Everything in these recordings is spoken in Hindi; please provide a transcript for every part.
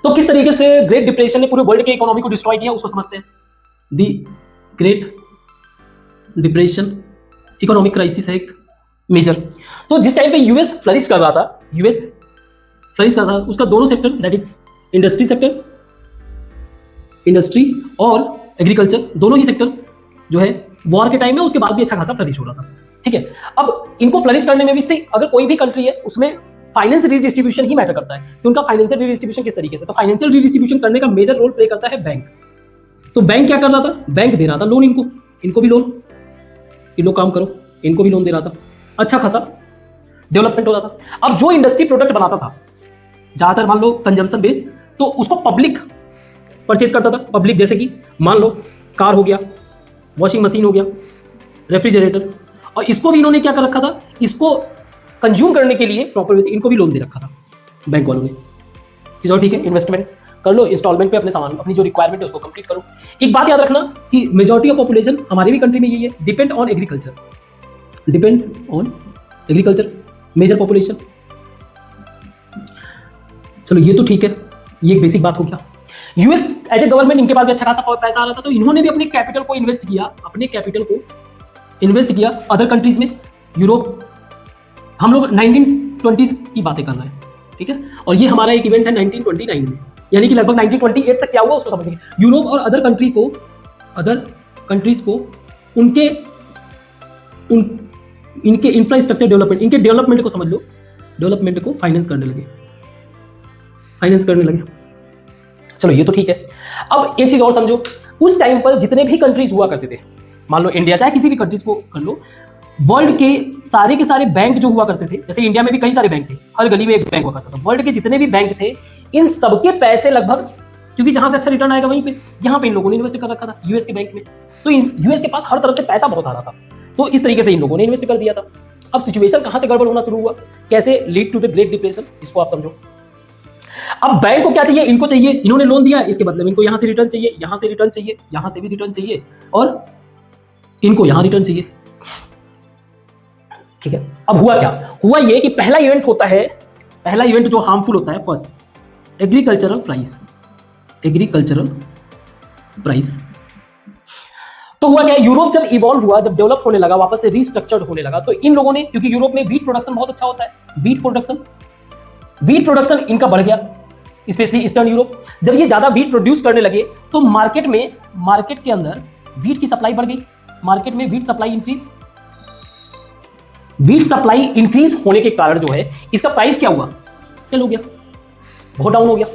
तो किस तरीके से ग्रेट डिप्रेशन ने पूरे वर्ल्ड के इकोनॉमी को डिस्ट्रॉय किया उसको समझते हैं। The great depression economic crisis है एक मेजर। तो जिस टाइम पे यूएस फ्लरिश कर रहा था, उसका दोनों sector that is industry sector, industry और एग्रीकल्चर, दोनों ही सेक्टर जो है वॉर के टाइम में उसके बाद भी अच्छा खासा फ्लरिश हो रहा था। ठीक है, अब इनको फ्लरिश करने में भी से अगर कोई भी कंट्री है उसमें फाइनेंस रिडिस्ट्रीब्यूशन ही मैटर करता है कि उनका फाइनेंशियल रिडिस्ट्रीब्यूशन किस तरीके से। तो फाइनेंशियल रिडिस्ट्रीब्यूशन करने का मेजर रोल प्ले करता है बैंक। तो बैंक क्या कर रहा था, बैंक दे रहा था लोन, इनको भी लोन, इन लोग काम करो, इनको भी लोन दे रहा था, अच्छा खासा डेवलपमेंट हो रहा था। अब जो इंडस्ट्री प्रोडक्ट बनाता था ज्यादातर मान लो कंजम्पशन बेस्ड, तो उसको पब्लिक परचेज करता था। पब्लिक जैसे कि मान लो कार हो गया, वॉशिंग मशीन हो गया, रेफ्रिजरेटर, और इसको भी इन्होंने क्या कर रखा था, इसको कंज्यूम करने के लिए प्रॉपर वे से इनको भी लोन दे रखा था बैंक वालों ने कि चलो ठीक है इन्वेस्टमेंट कर लो, इंस्टॉलमेंट पे अपने सामान, अपनी जो रिक्वायरमेंट है उसको कंप्लीट करो। एक बात याद रखना कि मेजॉरिटी ऑफ पॉपुलेशन हमारी भी कंट्री में यही है, depend on agriculture, major population. चलो ये तो ठीक है, ये एक बेसिक बात हो गया। यूएस एज ए गवर्नमेंट, इनके पास भी अच्छा खासा पैसा आ रहा था, तो इन्होंने भी अपने कैपिटल को इन्वेस्ट किया अदर कंट्रीज में, यूरोप। हम लोग 1920s की बातें कर रहे हैं, ठीक है, और ये हमारा एक इवेंट है 1929 में, यानी कि लगभग 1928 तक क्या हुआ उसको समझेंगे। यूरोप और अदर कंट्रीज को इनके इंफ्रास्ट्रक्चर डेवलपमेंट, इनके डेवलपमेंट को समझ लो, डेवलपमेंट को फाइनेंस करने लगे। चलो ये तो ठीक है। अब एक चीज और समझो, उस टाइम पर जितने भी कंट्रीज हुआ करते थे, मान लो इंडिया, चाहे किसी भी कंट्रीज को कर लो, वर्ल्ड के सारे बैंक जो हुआ करते थे, जैसे इंडिया में भी कई सारे बैंक थे, हर गली में एक बैंक हुआ करता था। वर्ल्ड के जितने भी बैंक थे, इन सबके पैसे लगभग, क्योंकि जहां से अच्छा रिटर्न आएगा वहीं पे, यहां पे इन लोगों ने इन्वेस्ट कर रखा था यूएस के बैंक में। तो यूएस के पास हर तरफ से पैसा बहुत आ रहा था, तो इस तरीके से इन लोगों ने इन्वेस्ट कर दिया था। अब सिचुएशन कहां से गड़बड़ होना शुरू हुआ, कैसे lead to the great depression, इसको आप समझो। अब बैंक को क्या चाहिए, इनको चाहिए, इन्होंने लोन दिया, इसके बदले में इनको यहां से रिटर्न चाहिए, यहां से रिटर्न चाहिए, यहां से भी रिटर्न चाहिए, और इनको यहां रिटर्न चाहिए। ठीक है, अब हुआ क्या, हुआ ये कि पहला इवेंट जो हार्मफुल होता है, फर्स्ट एग्रीकल्चरल प्राइस। तो हुआ क्या, यूरोप जब इवॉल्व हुआ, जब डेवलप होने लगा, वापस से रीस्ट्रक्चर्ड होने लगा, तो इन लोगों ने, क्योंकि यूरोप में वीट प्रोडक्शन बहुत अच्छा होता है, वीट प्रोडक्शन इनका बढ़ गया, स्पेशली ईस्टर्न यूरोप। जब ये ज्यादा वीट प्रोड्यूस करने लगे, तो मार्केट के अंदर वीट की सप्लाई बढ़ गई, मार्केट में वीट सप्लाई इंक्रीज होने के कारण जो है, इसका प्राइस क्या हुआ, फेल हो गया, बहुत डाउन हो गया।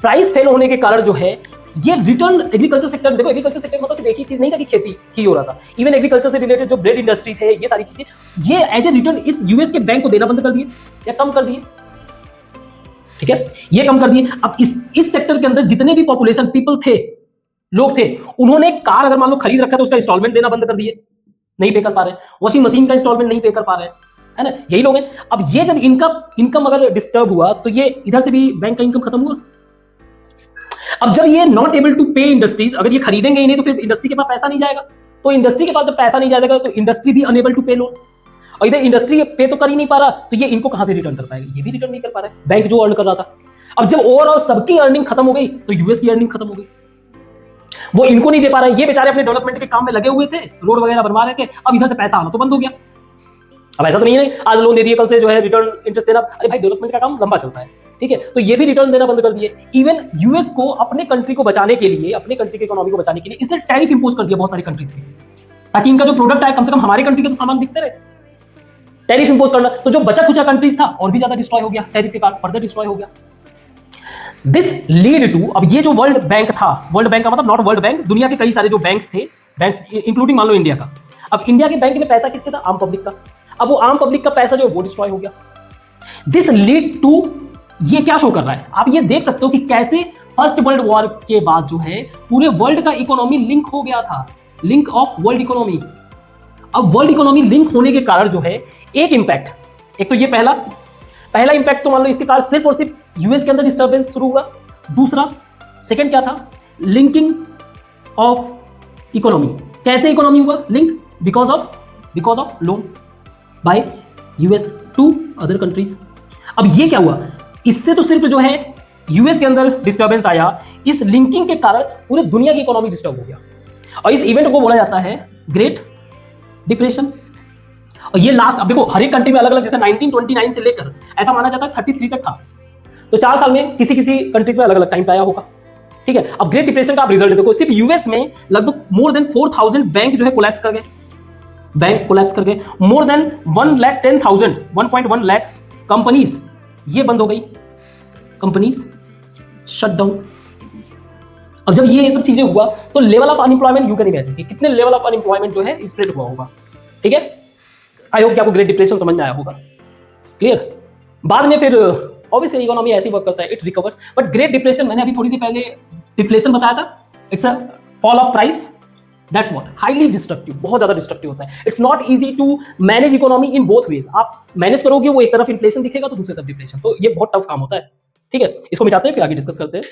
प्राइस फेल होने के कारण जो है, ये रिटर्न एग्रीकल्चर सेक्टर, देखो एग्रीकल्चर सेक्टर मतलब सिर्फ एक ही चीज नहीं था कि खेती ही हो रहा था, इवन एग्रीकल्चर से रिलेटेड जो ब्रेड इंडस्ट्री थे, ये सारी चीजें, ये एज ए रिटर्न इस यूएस के बैंक को देना बंद कर दिए या कम कर दिए। ठीक है, ये कम कर दिए। अब इस सेक्टर के अंदर जितने भी पॉपुलेशन पीपल थे, लोग थे, उन्होंने कार अगर मान लो खरीद रखा तो उसका इंस्टॉलमेंट देना बंद कर दिए, नहीं पे कर पा रहे, वॉशिंग मशीन का इंस्टॉलमेंट नहीं पे कर पा रहे, है ना, यही लोग हैं। अब ये जब इनकम अगर डिस्टर्ब हुआ, तो ये इधर से भी बैंक का इनकम खत्म हुआ। अब जब ये नॉट एबल टू पे इंडस्ट्रीज, अगर ये खरीदेंगे ही नहीं, तो फिर इंडस्ट्री के पास पैसा नहीं जाएगा, तो इंडस्ट्री के पास जब पैसा नहीं जाएगा, तो इंडस्ट्री भी अनेबल टू पे लोन, और इधर इंडस्ट्री पे तो कर ही नहीं पा रहा, तो ये इनको कहां से रिटर्न कर पाएगा, ये भी रिटर्न नहीं कर पा रहा है, बैंक जो अर्न कर रहा था। अब जब ओवरऑल सबकी अर्निंग खत्म हो गई, तो यूएस की अर्निंग खत्म हो गई, वो इनको नहीं दे पा रहे, ये बेचारे अपने डेवलपमेंट के काम में लगे हुए थे, रोड वगैरह बनवा रहे थे, अब इधर से पैसा आना तो बंद हो गया। अब ऐसा तो नहीं है आज लोन दे दिए, कल से जो है रिटर्न इंटरेस्ट देना, अरे भाई डेवलपमेंट का काम लंबा चलता है, ठीक है, तो ये भी रिटर्न देना बंद कर दिए। इवन यूएस को अपने कंट्री को बचाने के लिए, अपने कंट्री की इकोनॉमी को बचाने के लिए, इसने टैरिफ इंपोज कर दिया बहुत सारी कंट्रीज पे, ताकि इनका जो प्रोडक्ट है कम से कम हमारे कंट्री के तो सामान दिखते रहे। टैरिफ इंपोज करना, तो जो बचा खुचा कंट्रीज था और भी ज्यादा डिस्ट्रॉय हो गया, टैरिफ के कारण फर्दर डिस्ट्रॉय हो गया। दिस लीड टू, अब ये जो वर्ल्ड बैंक था, वर्ल्ड बैंक का मतलब नॉट वर्ल्ड बैंक, दुनिया के कई सारे जो बैंक्स थे, बैंक्स इंक्लूडिंग मान लो इंडिया का, अब इंडिया के बैंक में पैसा किसके था, आम पब्लिक का, अब वो आम पब्लिक का पैसा जो वो डिस्ट्रॉय हो गया। दिस लीड टू, ये क्या शो कर रहा है, आप ये देख सकते हो कि कैसे फर्स्ट वर्ल्ड वॉर के बाद जो है पूरे वर्ल्ड का इकोनॉमी लिंक हो गया था, लिंक ऑफ वर्ल्ड इकोनॉमी। अब वर्ल्ड इकोनॉमी लिंक होने के कारण जो है एक इंपैक्ट, एक तो ये पहला इंपैक्ट तो मान लो इसके कारण सिर्फ और सिर्फ यूएस के अंदर डिस्टर्बेंस शुरू हुआ। दूसरा, सेकंड क्या था, लिंकिंग ऑफ इकोनॉमी। कैसे इकोनॉमी हुआ link, because of loan by US to other countries. अब ये क्या हुआ, इससे तो सिर्फ जो है यूएस के अंदर डिस्टर्बेंस आया, इस लिंकिंग के कारण पूरे दुनिया की इकोनॉमी डिस्टर्ब हो गया और इस इवेंट को बोला जाता है ग्रेट डिप्रेशन। और ये लास्ट, अब देखो हर एक कंट्री में अलग अलग, जैसे 1929 से लेकर ऐसा माना जाता है 33 तक था, तो 4 साल में किसी किसी कंट्रीज में अलग अलग टाइम पे आया होगा, ठीक है। अब ग्रेट डिप्रेशन का आप रिजल्ट देखो, सिर्फ यूएस में लगभग मोर देन 4000 बैंक जो है कोलैप्स कर गए, बैंक कोलैप्स कर गए। मोर देन 1,10,000 1.1 लाख कंपनीज ये बंद हो गई, कंपनीज शट डाउन। अब जब ये सब चीजें हुआ तो level of unemployment you can imagine कि कितने लेवल ऑफ अनएम्प्लॉयमेंट जो है स्प्रेड हुआ होगा, ठीक है। आई होप कि आपको ग्रेट डिप्रेशन समझ में आया होगा, क्लियर। बाद में फिर ऑब्वियसली इकोनॉमी ऐसे ही वर्क करता है, it recovers. But great depression, मैंने अभी थोड़ी देर पहले डिफ्लेशन बताया था, it's a fall of price, that's what, highly destructive, बहुत ज्यादा डिस्ट्रक्टिव होता है। It's not easy to manage economy in both ways. आप मैनेज करोगे, वो एक तरफ इन्फ्लेशन दिखेगा तो दूसरी तरफ डिप्रेशन, तो ये बहुत टफ काम होता है, ठीक है। इसको मिटाते हैं फिर आगे डिस्कस करते हैं।